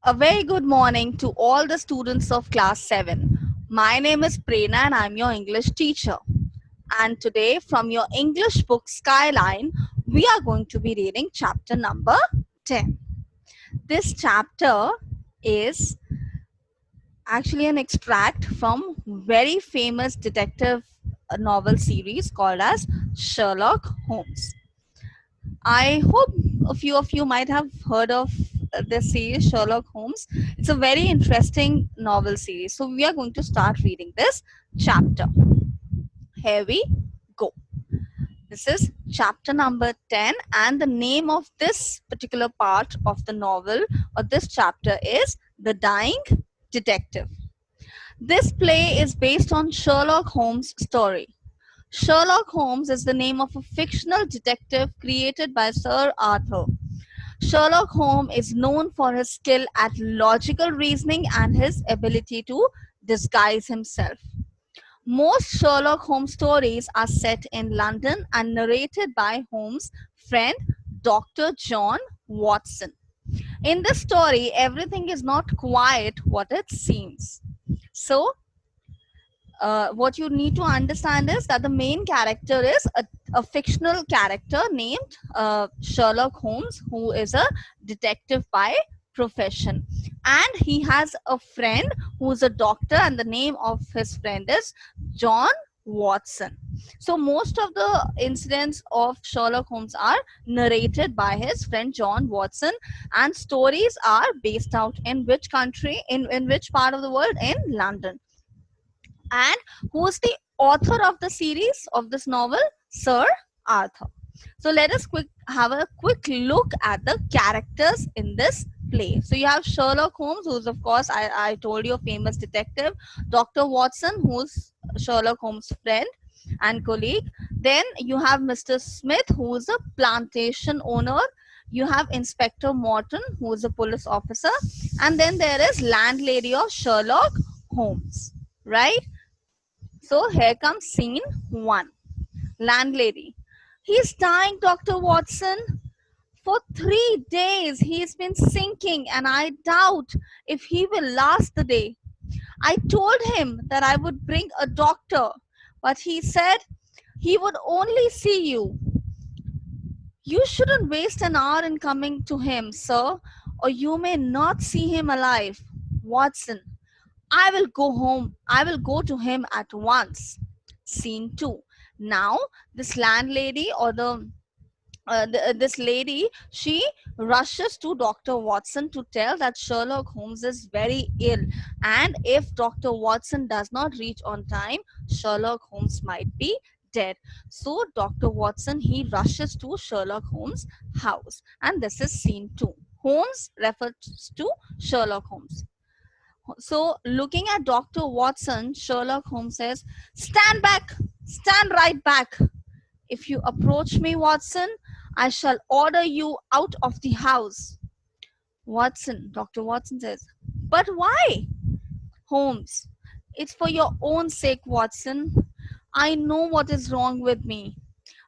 A very good morning to all the students of class 7. My name is Prerna and I'm your English teacher. And today from your English book Skyline, we are going to be reading chapter number 10. This chapter is actually an extract from very famous detective novel series called as Sherlock Holmes. I hope a few of you might have heard of this series, Sherlock Holmes. It's a very interesting novel series. So, we are going to start reading this chapter. Here we go. This is chapter number 10, and the name of this particular part of the novel or this chapter is The Dying Detective. This play is based on Sherlock Holmes' story. Sherlock Holmes is the name of a fictional detective created by Sir Arthur. Sherlock Holmes is known for his skill at logical reasoning and his ability to disguise himself. Most Sherlock Holmes stories are set in London and narrated by Holmes' friend Dr. John Watson. In this story, everything is not quite what it seems. So, what you need to understand is that the main character is a fictional character named Sherlock Holmes, who is a detective by profession. And he has a friend who's a doctor, and the name of his friend is John Watson. So, most of the incidents of Sherlock Holmes are narrated by his friend John Watson, and stories are based out in which country, in which part of the world? In London. And who's the author of the series of this novel? Sir Arthur. So let us have a quick look at the characters in this play. So you have Sherlock Holmes, who's of course I told you a famous detective. Dr. Watson, who's Sherlock Holmes' friend and colleague. Then you have Mr. Smith, who is a plantation owner. You have Inspector Morton, who is a police officer. And then there is landlady of Sherlock Holmes. Right? So here comes scene 1. Landlady. He's dying, Dr. Watson. For 3 days he's been sinking, and I doubt if he will last the day. I told him that I would bring a doctor, but he said he would only see you. You shouldn't waste an hour in coming to him, sir, or you may not see him alive. Watson, I will go home. I will go to him at once. Scene 2. Now, this landlady or this lady, she rushes to Dr. Watson to tell that Sherlock Holmes is very ill, and if Dr. Watson does not reach on time, Sherlock Holmes might be dead. So Dr. Watson, he rushes to Sherlock Holmes' house, and this is scene 2. Holmes refers to Sherlock Holmes. So, looking at Dr. Watson, Sherlock Holmes says, "Stand back! Stand right back! If you approach me, Watson, I shall order you out of the house." Watson, Dr. Watson says, "But why?" Holmes, "It's for your own sake, Watson. I know what is wrong with me.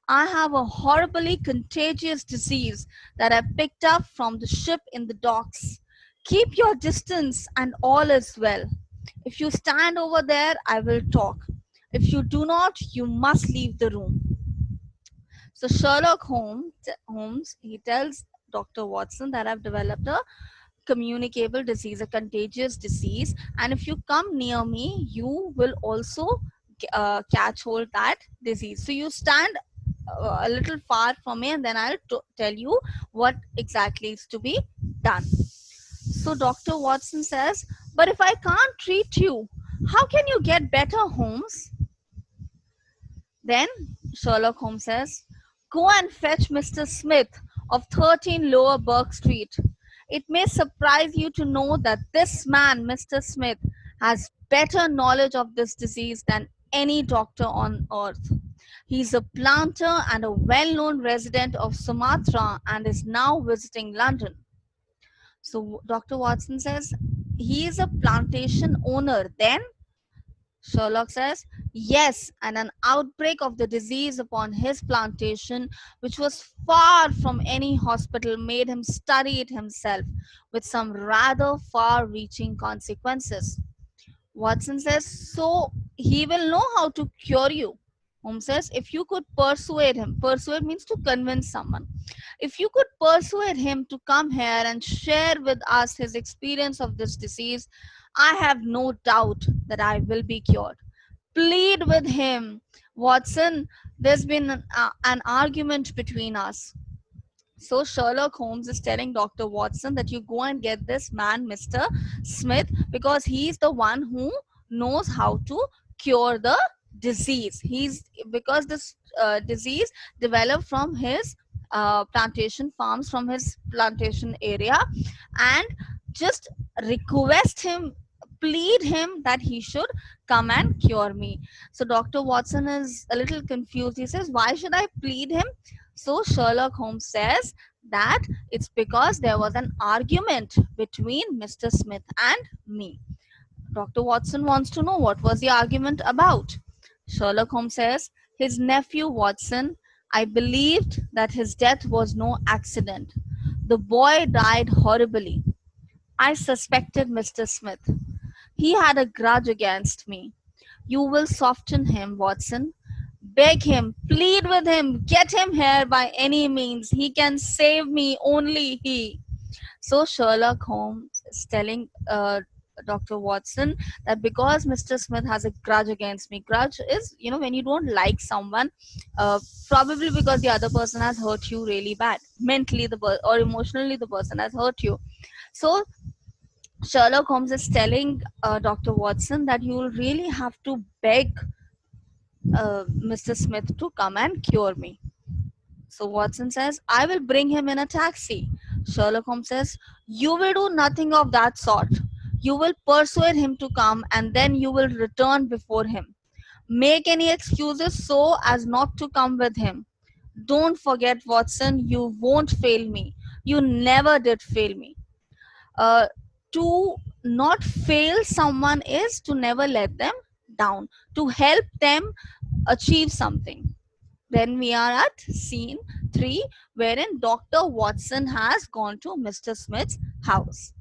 I have a horribly contagious disease that I picked up from the ship in the docks. Keep your distance and all is well. If you stand over there, I will talk. If you do not, you must leave the room." So Sherlock Holmes, he tells Dr. Watson that I've developed a communicable disease, a contagious disease, and if you come near me, you will also catch hold that disease. So you stand a little far from me, and then I'll tell you what exactly is to be done. So Dr. Watson says, "But if I can't treat you, how can you get better, Holmes?" Then Sherlock Holmes says, "Go and fetch Mr. Smith of 13 Lower Burke Street. It may surprise you to know that this man, Mr. Smith, has better knowledge of this disease than any doctor on earth. He's a planter and a well known resident of Sumatra and is now visiting London." So Dr. Watson says, "He is a plantation owner. Then Sherlock says, yes, and an outbreak of the disease upon his plantation, which was far from any hospital, made him study it himself, with some rather far reaching consequences. Watson says, so he will know how to cure you. Holmes says, if you could persuade him, persuade means to convince someone. If you could persuade him to come here and share with us his experience of this disease, I have no doubt that I will be cured. Plead with him. Watson, there's been an argument between us. So Sherlock Holmes is telling Dr. Watson that you go and get this man, Mr. Smith, because he's the one who knows how to cure the disease. He's because this disease developed from his plantation farms, from his plantation area, and just request him, plead him that he should come and cure me. So Dr. Watson is a little confused. He says, why should I plead him? So Sherlock Holmes says that it's because there was an argument between Mr. Smith and me. Dr. Watson wants to know what was the argument about. Sherlock Holmes says, his nephew Watson, I believed that his death was no accident. The boy died horribly. I suspected Mr. Smith. He had a grudge against me. You will soften him, Watson. Beg him, plead with him, get him here by any means. He can save me, only he. So Sherlock Holmes is telling Dr. Watson that because Mr. Smith has a grudge against me. Grudge is, when you don't like someone, uh, probably because the other person has hurt you really bad, mentally or emotionally the person has hurt you. So Sherlock Holmes is telling Dr. Watson that you will really have to beg Mr. Smith to come and cure me. So Watson says, I will bring him in a taxi. Sherlock Holmes says, you will do nothing of that sort. You will persuade him to come and then you will return before him. Make any excuses so as not to come with him. Don't forget, Watson, you won't fail me. You never did fail me. Uh, to not fail someone is to never let them down, to help them achieve something. Then we are at scene 3, wherein Dr. Watson has gone to Mr. Smith's house.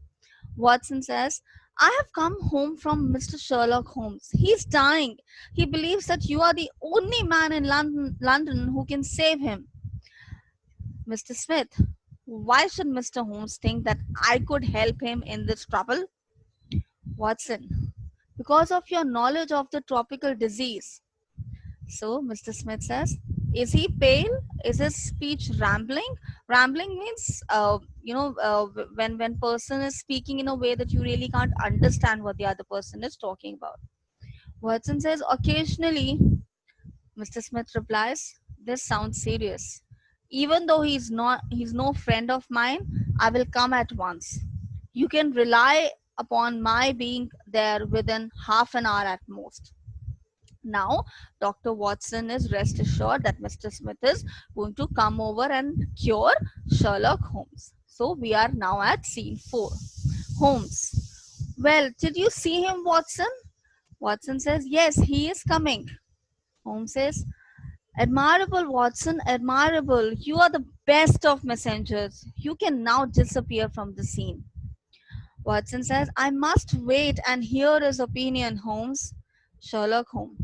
Watson says, I have come home from Mr. Sherlock Holmes. He's dying. He believes that you are the only man in London who can save him. Mr. Smith, why should Mr. Holmes think that I could help him in this trouble? Watson, because of your knowledge of the tropical disease. So Mr. Smith says, is he pale? Is his speech rambling? Rambling means, when person is speaking in a way that you really can't understand what the other person is talking about. Watson says, occasionally. Mr. Smith replies, this sounds serious. Even though he's no friend of mine, I will come at once. You can rely upon my being there within half an hour at most. Now, Dr. Watson is rest assured that Mr. Smith is going to come over and cure Sherlock Holmes. So, we are now at scene 4. Holmes. Well, did you see him, Watson? Watson says, yes, he is coming. Holmes says, admirable, Watson, admirable. You are the best of messengers. You can now disappear from the scene. Watson says, I must wait and hear his opinion, Holmes. Sherlock Holmes.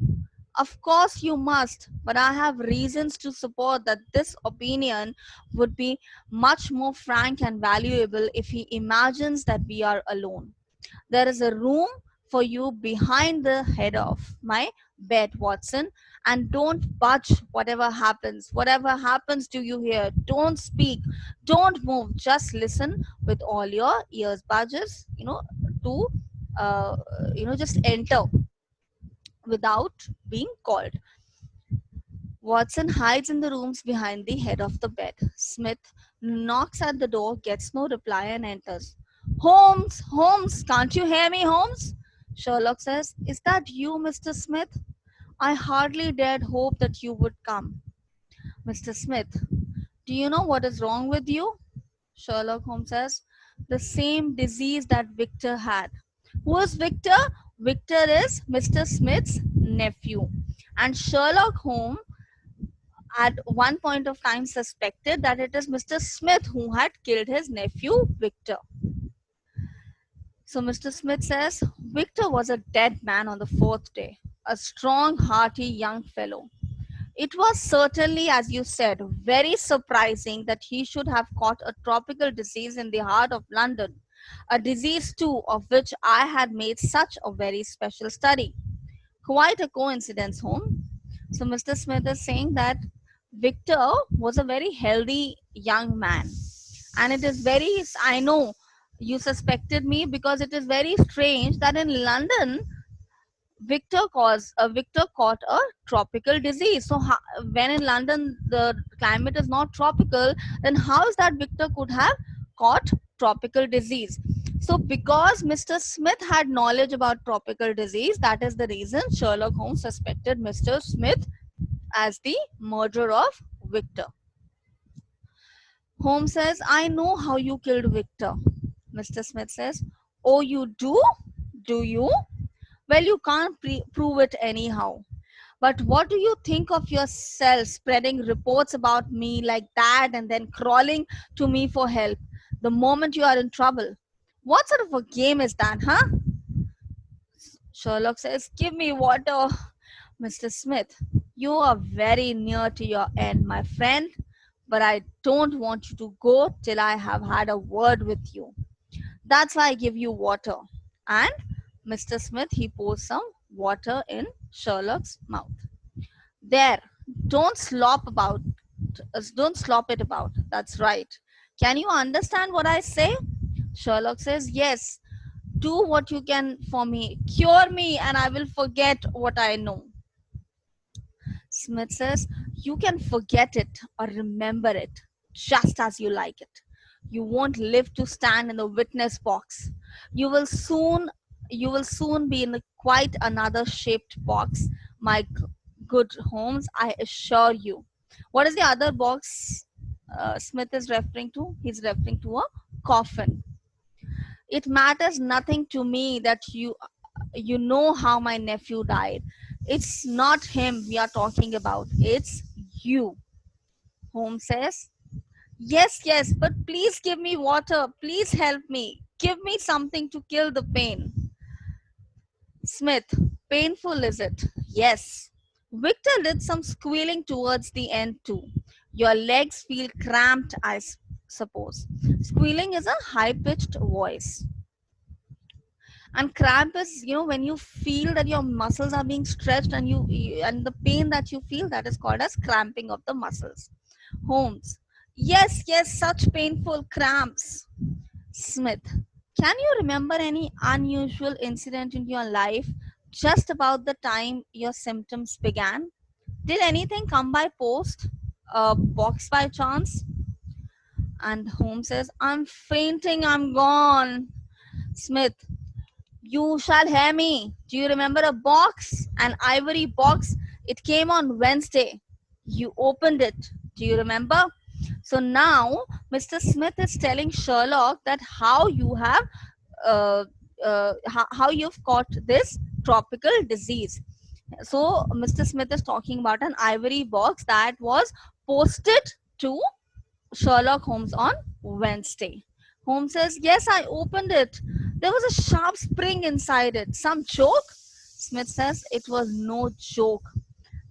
Of course you must, but I have reasons to support that this opinion would be much more frank and valuable if he imagines that we are alone. There is a room for you behind the head of my bed, Watson, and don't budge whatever happens. Whatever happens to you here, don't speak, don't move, just listen with all your ears budges, to just enter without being called. Watson hides in the rooms behind the head of the bed. Smith knocks at the door, gets no reply, and enters. Holmes, Holmes, can't you hear me, Holmes? Sherlock says, is that you, Mr. Smith? I hardly dared hope that you would come. Mr. Smith, do you know what is wrong with you? Sherlock Holmes says, the same disease that Victor had. Who is Victor? Victor is Mr. Smith's nephew, and Sherlock Holmes at one point of time suspected that it is Mr. Smith who had killed his nephew Victor. So Mr. Smith says Victor was a dead man on the fourth day, a strong, hearty young fellow. It was certainly, as you said, very surprising that he should have caught a tropical disease in the heart of London, a disease too of which I had made such a very special study. Quite a coincidence, home. So Mr. Smith is saying that Victor was a very healthy young man. And it is very, I know you suspected me because it is very strange that in London, Victor caught a tropical disease. So when in London the climate is not tropical, then how is that Victor could have caught tropical disease? So because Mr. Smith had knowledge about tropical disease, that is the reason Sherlock Holmes suspected Mr. Smith as the murderer of Victor. Holmes says, I know how you killed Victor. Mr. Smith says, oh, you do? Do you? Well, you can't prove it anyhow. But what do you think of yourself spreading reports about me like that and then crawling to me for help the moment you are in trouble? What sort of a game is that, huh? Sherlock says, give me water. Mr. Smith, you are very near to your end, my friend, but I don't want you to go till I have had a word with you. That's why I give you water. And Mr. Smith, he pours some water in Sherlock's mouth. There, don't slop about. Don't slop it about. That's right. Can you understand what I say? Sherlock says, yes. Do what you can for me. Cure me and I will forget what I know. Smith says, you can forget it or remember it just as you like it. You won't live to stand in the witness box. You will soon you will soon be in quite another shaped box, my good Holmes, I assure you. What is the other box Smith is referring to? He's referring to a coffin. It matters nothing to me that you know how my nephew died. It's not him we are talking about. It's you. Holmes says, yes, yes, but please give me water. Please help me. Give me something to kill the pain. Smith, painful is it? Yes. Victor did some squealing towards the end too. Your legs feel cramped, I suppose. Squealing is a high pitched voice. And cramp is, when you feel that your muscles are being stretched and and the pain that you feel, that is called as cramping of the muscles. Holmes, yes, yes, such painful cramps. Smith, can you remember any unusual incident in your life just about the time your symptoms began? Did anything come by post, a box by chance? And Holmes says, I'm fainting, I'm gone. Smith, you shall hear me. Do you remember a box? An ivory box? It came on Wednesday. You opened it. Do you remember? So now Mr. Smith is telling Sherlock that how you have how you've caught this tropical disease. So Mr. Smith is talking about an ivory box that was posted to Sherlock Holmes on Wednesday. Holmes says, yes, I opened it. There was a sharp spring inside it. Some joke? Smith says, it was no joke,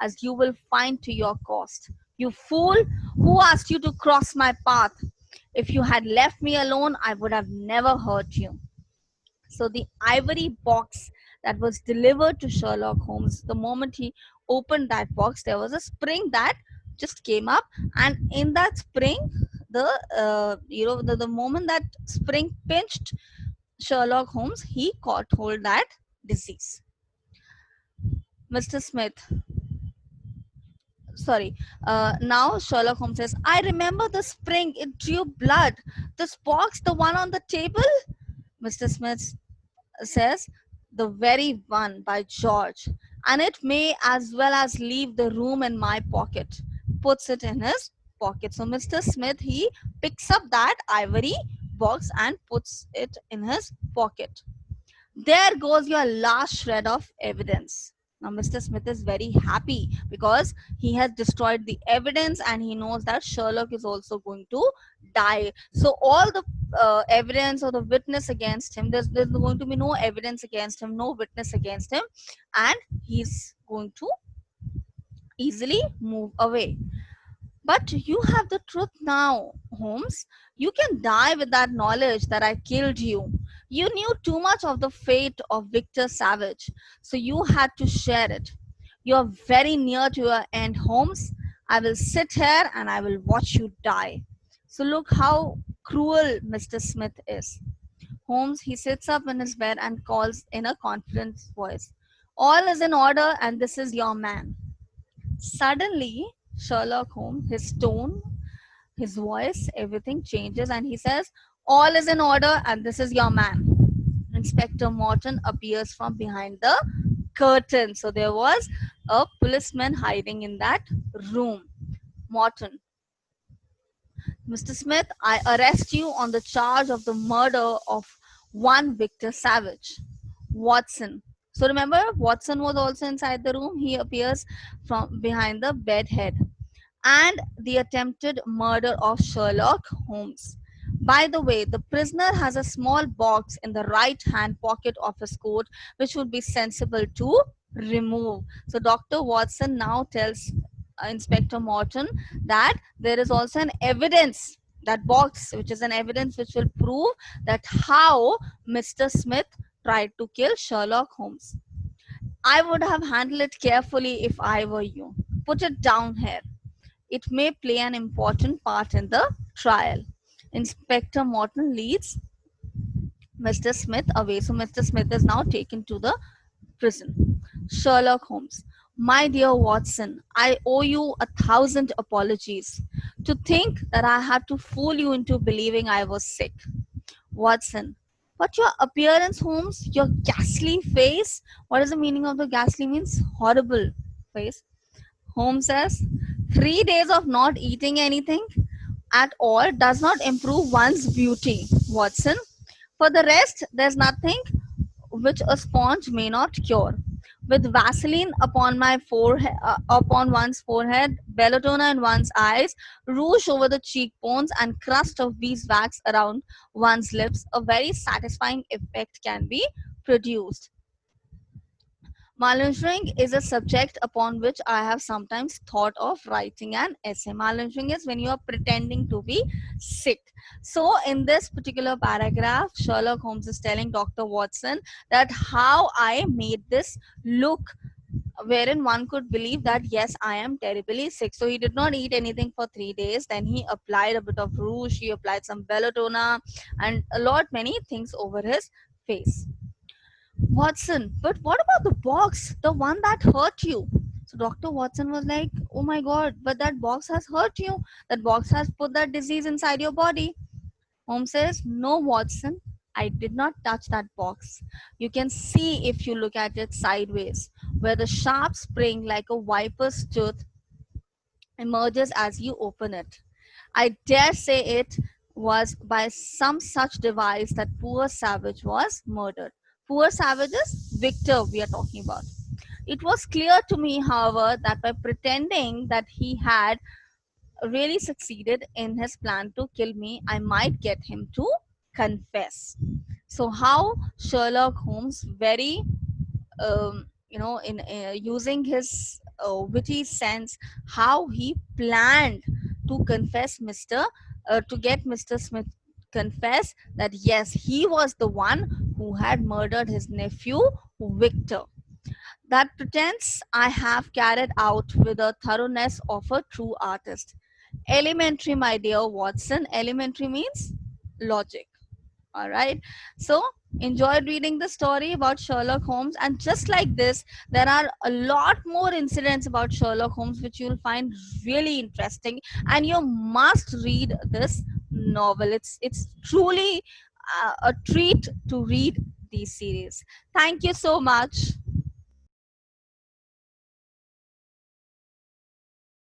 as you will find to your cost. You fool, who asked you to cross my path? If you had left me alone, I would have never hurt you. So the ivory box that was delivered to Sherlock Holmes, the moment he opened that box, there was a spring that just came up, and in that spring, the moment that spring pinched Sherlock Holmes, he caught hold that disease. Mr. Smith, sorry. Now Sherlock Holmes says, I remember the spring. It drew blood. This box, the one on the table. Mr. Smith says, the very one, by George. And it may as well as leave the room in my pocket. Puts it in his pocket. So Mr. Smith, he picks up that ivory box and puts it in his pocket. There goes your last shred of evidence. Now, Mr. Smith is very happy because he has destroyed the evidence and he knows that Sherlock is also going to die. So, all the evidence or the witness against him, there's going to be no evidence against him, no witness against him, and he's going to easily move away. But you have the truth now, Holmes. You can die with that knowledge that I killed you. You knew too much of the fate of Victor Savage, so you had to share it. You are very near to your end, Holmes. I will sit here and I will watch you die. So look how cruel Mr. Smith is. Holmes, he sits up in his bed and calls in a confident voice. All is in order and this is your man. Suddenly, Sherlock Holmes, his tone, his voice, everything changes, and he says, all is in order, and this is your man. Inspector Morton appears from behind the curtain. So there was a policeman hiding in that room. Morton, Mr. Smith, I arrest you on the charge of the murder of one Victor Savage. Watson. So remember, Watson was also inside the room. He appears from behind the bed head. And the attempted murder of Sherlock Holmes. By the way, the prisoner has a small box in the right hand pocket of his coat, which would be sensible to remove. So, Dr. Watson now tells Inspector Morton that there is also an evidence, that box, which is an evidence which will prove that how Mr. Smith tried to kill Sherlock Holmes. I would have handled it carefully if I were you. Put it down here. It may play an important part in the trial. Inspector Morton leads Mr. Smith away. So Mr. Smith is now taken to the prison. Sherlock Holmes. My dear Watson, I owe you 1,000 apologies. To think that I had to fool you into believing I was sick. Watson. But your appearance, Holmes, your ghastly face. What is the meaning of the ghastly means? Horrible face. Holmes says, 3 days of not eating anything at all does not improve one's beauty, Watson. For the rest, there's nothing which a sponge may not cure. With Vaseline upon my forehead, upon one's forehead, belladonna in one's eyes, rouge over the cheekbones, and crust of beeswax around one's lips, a very satisfying effect can be produced. Malingering is a subject upon which I have sometimes thought of writing an essay. Malingering is when you are pretending to be sick. So, in this particular paragraph, Sherlock Holmes is telling Dr. Watson that how I made this look wherein one could believe that yes, I am terribly sick. So, he did not eat anything for 3 days. Then he applied a bit of rouge, he applied some belladonna, and a lot many things over his face. Watson, but what about the box, the one that hurt you? So Dr. Watson was like, oh my god, but that box has hurt you. That box has put that disease inside your body. Holmes says, no, Watson, I did not touch that box. You can see if you look at it sideways, where the sharp spring like a viper's tooth emerges as you open it. I dare say it was by some such device that poor Savage was murdered. Poor Savage is Victor, we are talking about. It was clear to me, however, that by pretending that he had really succeeded in his plan to kill me, I might get him to confess. So, how Sherlock Holmes very in using his witty sense, how he planned to confess to get Mr. Smith confess that yes, he was the one who had murdered his nephew Victor. That pretense I have carried out with the thoroughness of a true artist. Elementary, my dear Watson. Elementary means logic. All right. So, enjoyed reading the story about Sherlock Holmes. And just like this, there are a lot more incidents about Sherlock Holmes which you'll find really interesting. And you must read this novel. It's truly a treat to read these series. Thank you so much.